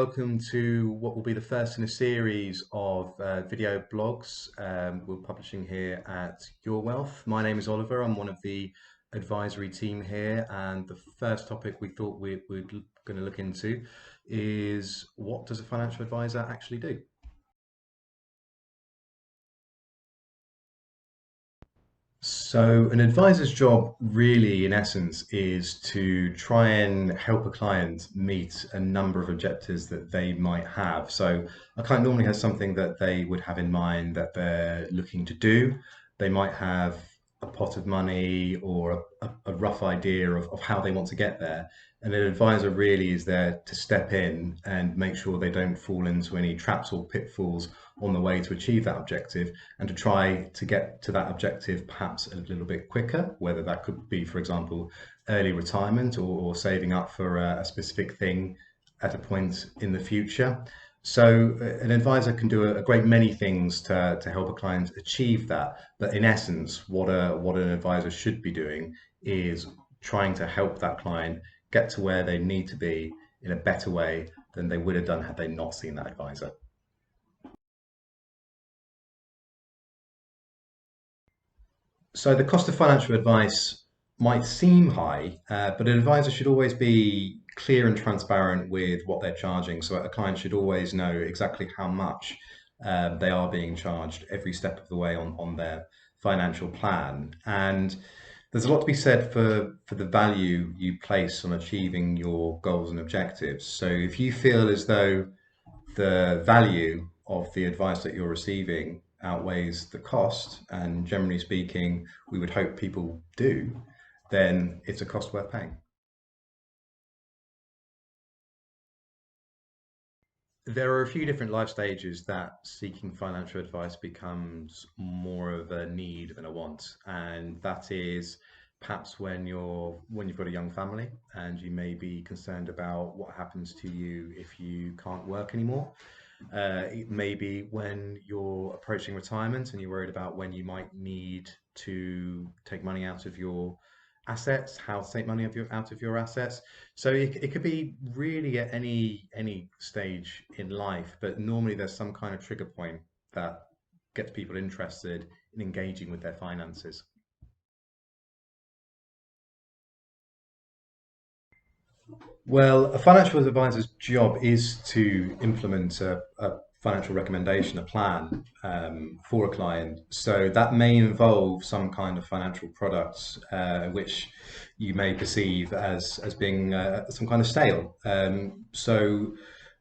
welcome to what will be the first in a series of video blogs we're publishing here at Your Wealth. My name is Oliver. I'm one of the advisory team here, and the first topic we thought we're going to look into is, what does a financial advisor actually do? So an advisor's job really, in essence, is to try and help a client meet a number of objectives that they might have. So a client normally has something that they would have in mind that they're looking to do. They might have a pot of money or a rough idea of how they want to get there. And an advisor really is there to step in and make sure they don't fall into any traps or pitfalls on the way to achieve that objective, and to try to get to that objective perhaps a little bit quicker, whether that could be, for example, early retirement or saving up for a specific thing at a point in the future. So an advisor can do a great many things to help a client achieve that. But in essence, what an advisor should be doing is trying to help that client get to where they need to be in a better way than they would have done had they not seen that advisor. So the cost of financial advice might seem high, but an advisor should always be clear and transparent with what they're charging. So a client should always know exactly how much they are being charged every step of the way on their financial plan. And there's a lot to be said for the value you place on achieving your goals and objectives. So if you feel as though the value of the advice that you're receiving outweighs the cost, and generally speaking, we would hope people do, then it's a cost worth paying. There are a few different life stages that seeking financial advice becomes more of a need than a want, and that is perhaps when you've got a young family and you may be concerned about what happens to you if you can't work anymore. It may be when you're approaching retirement and you're worried about when you might need to take money out of your assets, how to take money out of your assets. So it could be really at any stage in life, but normally there's some kind of trigger point that gets people interested in engaging with their finances. Well, a financial advisor's job is to implement a financial recommendation, a plan for a client. So that may involve some kind of financial products, which you may perceive as being some kind of sale. So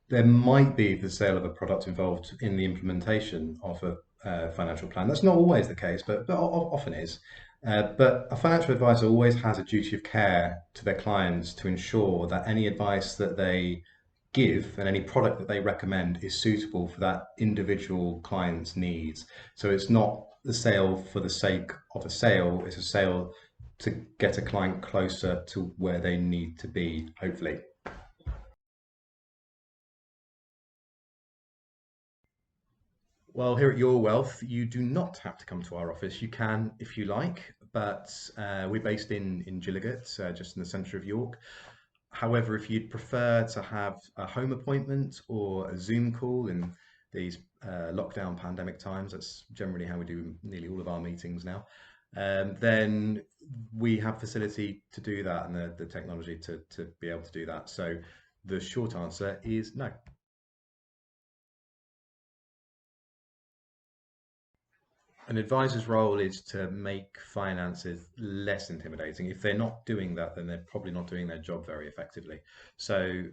there might be the sale of a product involved in the implementation of a financial plan. That's not always the case, but often is. But a financial advisor always has a duty of care to their clients to ensure that any advice that they give and any product that they recommend is suitable for that individual client's needs. So it's not the sale for the sake of a sale, it's a sale to get a client closer to where they need to be, hopefully. Well, here at Your Wealth, you do not have to come to our office. You can if you like, but we're based in Gilligan, just in the centre of York. However, if you'd prefer to have a home appointment or a Zoom call in these lockdown pandemic times, that's generally how we do nearly all of our meetings now, then we have facility to do that and the technology to be able to do that. So the short answer is no. An advisor's role is to make finances less intimidating. If they're not doing that, then they're probably not doing their job very effectively. So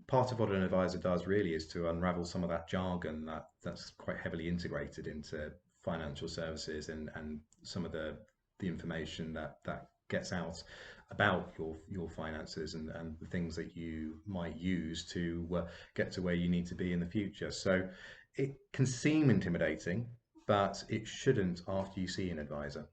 part of what an advisor does really is to unravel some of that jargon that's quite heavily integrated into financial services, and some of the information that gets out about your finances and the things that you might use to get to where you need to be in the future. So it can seem intimidating, but it shouldn't after you see an advisor.